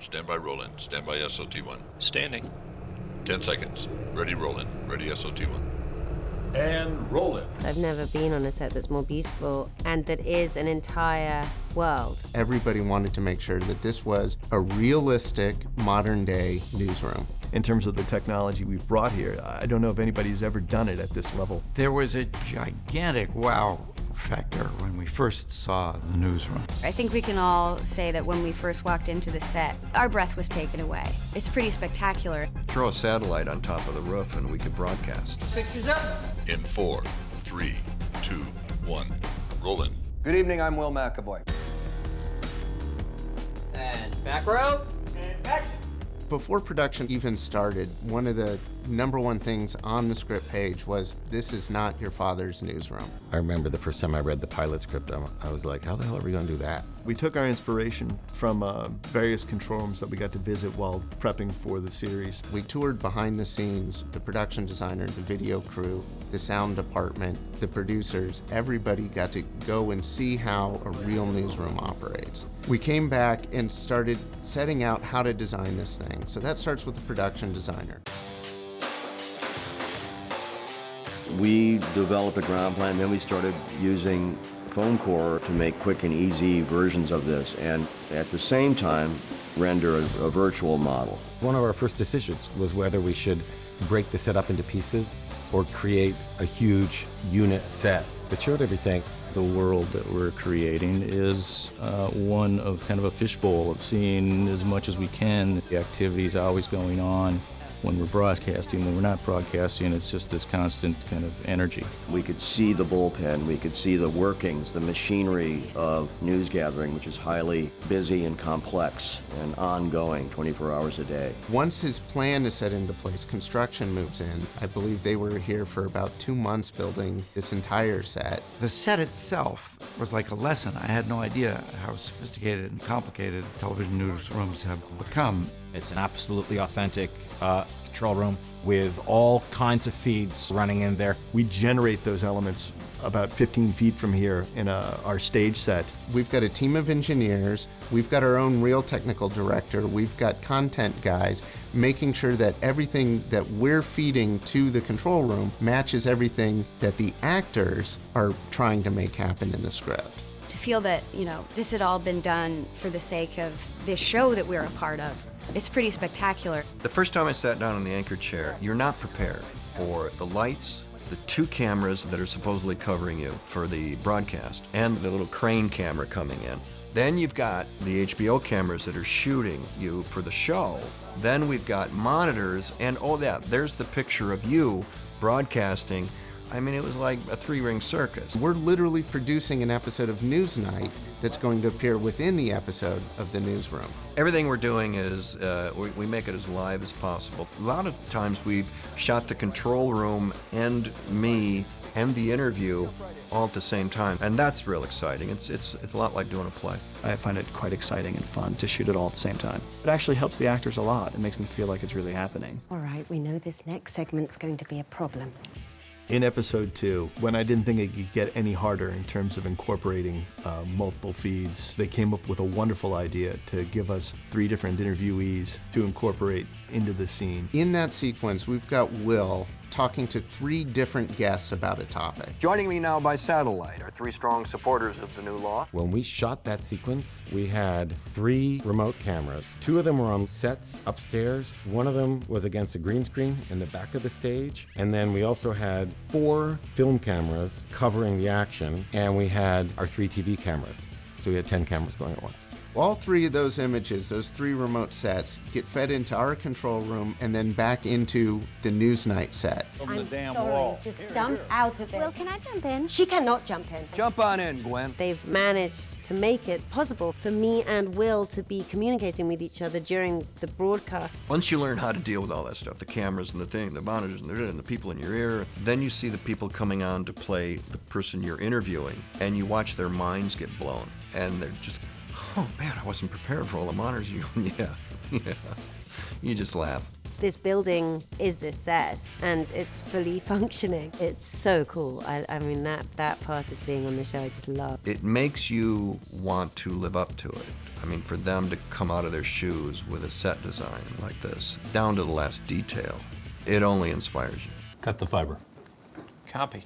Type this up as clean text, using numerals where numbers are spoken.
Stand by rolling. Stand by SOT1. Standing. 10 seconds. Ready rolling. Ready SOT1. And rolling. I've never been on a set that's more beautiful and that is an entire world. Everybody wanted to make sure that this was a realistic, modern-day newsroom. In terms of the technology we've brought here, I don't know if anybody's ever done it at this level. There was a gigantic wow factor when we first saw the newsroom. I think we can all say that when we first walked into the set, our breath was taken away. It's pretty spectacular. Throw a satellite on top of the roof and we could broadcast. Pictures up. In 4, 3, 2, 1. Rolling. Good evening, I'm Will McAvoy. And back row. And action. Before production even started, one of the #1 things on the script page was, "This is not your father's newsroom." I remember the first time I read the pilot script, I was like, how the hell are we going to do that? We took our inspiration from various control rooms that we got to visit while prepping for the series. We toured behind the scenes, the production designer, the video crew, the sound department, the producers. Everybody got to go and see how a real newsroom operates. We came back and started setting out how to design this thing. So that starts with the production designer. We developed a ground plan, then we started using foam core to make quick and easy versions of this, and at the same time, render a virtual model. One of our first decisions was whether we should break the set up into pieces or create a huge unit set that showed everything. The world that we're creating is one of kind of a fishbowl of seeing as much as we can. The activity's always going on. When we're broadcasting, when we're not broadcasting, it's just this constant kind of energy. We could see the bullpen, we could see the workings, the machinery of news gathering, which is highly busy and complex and ongoing 24 hours a day. Once his plan is set into place, construction moves in. I believe they were here for about 2 months building this entire set. The set itself was like a lesson. I had no idea how sophisticated and complicated television newsrooms have become. It's an absolutely authentic control room with all kinds of feeds running in there. We generate those elements about 15 feet from here in our stage set. We've got a team of engineers, we've got our own real technical director, we've got content guys, making sure that everything that we're feeding to the control room matches everything that the actors are trying to make happen in the script. To feel that, this had all been done for the sake of this show that we're a part of, it's pretty spectacular. The first time I sat down in the anchor chair, you're not prepared for the lights, the 2 cameras that are supposedly covering you for the broadcast, and the little crane camera coming in. Then you've got the HBO cameras that are shooting you for the show. Then we've got monitors, and there's the picture of you broadcasting. I mean, it was like a 3-ring circus. We're literally producing an episode of Newsnight that's going to appear within the episode of the newsroom. Everything we're doing is, we make it as live as possible. A lot of times we've shot the control room and me and the interview all at the same time, and that's real exciting. It's a lot like doing a play. I find it quite exciting and fun to shoot it all at the same time. It actually helps the actors a lot. It makes them feel like it's really happening. All right, we know this next segment's going to be a problem. In episode 2, when I didn't think it could get any harder in terms of incorporating multiple feeds, they came up with a wonderful idea to give us 3 different interviewees to incorporate into the scene. In that sequence, we've got Will talking to 3 different guests about a topic. Joining me now by satellite are 3 strong supporters of the new law. When we shot that sequence, we had 3 remote cameras. 2 of them were on sets upstairs. 1 of them was against a green screen in the back of the stage. And then we also had 4 film cameras covering the action, and we had our 3 TV cameras. So we had 10 cameras going at once. All 3 of those images, those 3 remote sets, get fed into our control room and then back into the Newsnight set. I'm sorry, just dump out of it. Will, can I jump in? She cannot jump in. Jump on in, Gwen. They've managed to make it possible for me and Will to be communicating with each other during the broadcast. Once you learn how to deal with all that stuff, the cameras and the thing, the monitors and the people in your ear, then you see the people coming on to play the person you're interviewing, and you watch their minds get blown, and they're just, oh man, I wasn't prepared for all the monitors. Yeah. You just laugh. this building is this set, and it's fully functioning. It's so cool. I mean, that part of being on the show I just love. It makes you want to live up to it. I mean, for them to come out of their shoes with a set design like this, down to the last detail, it only inspires you. Cut the fiber. Copy.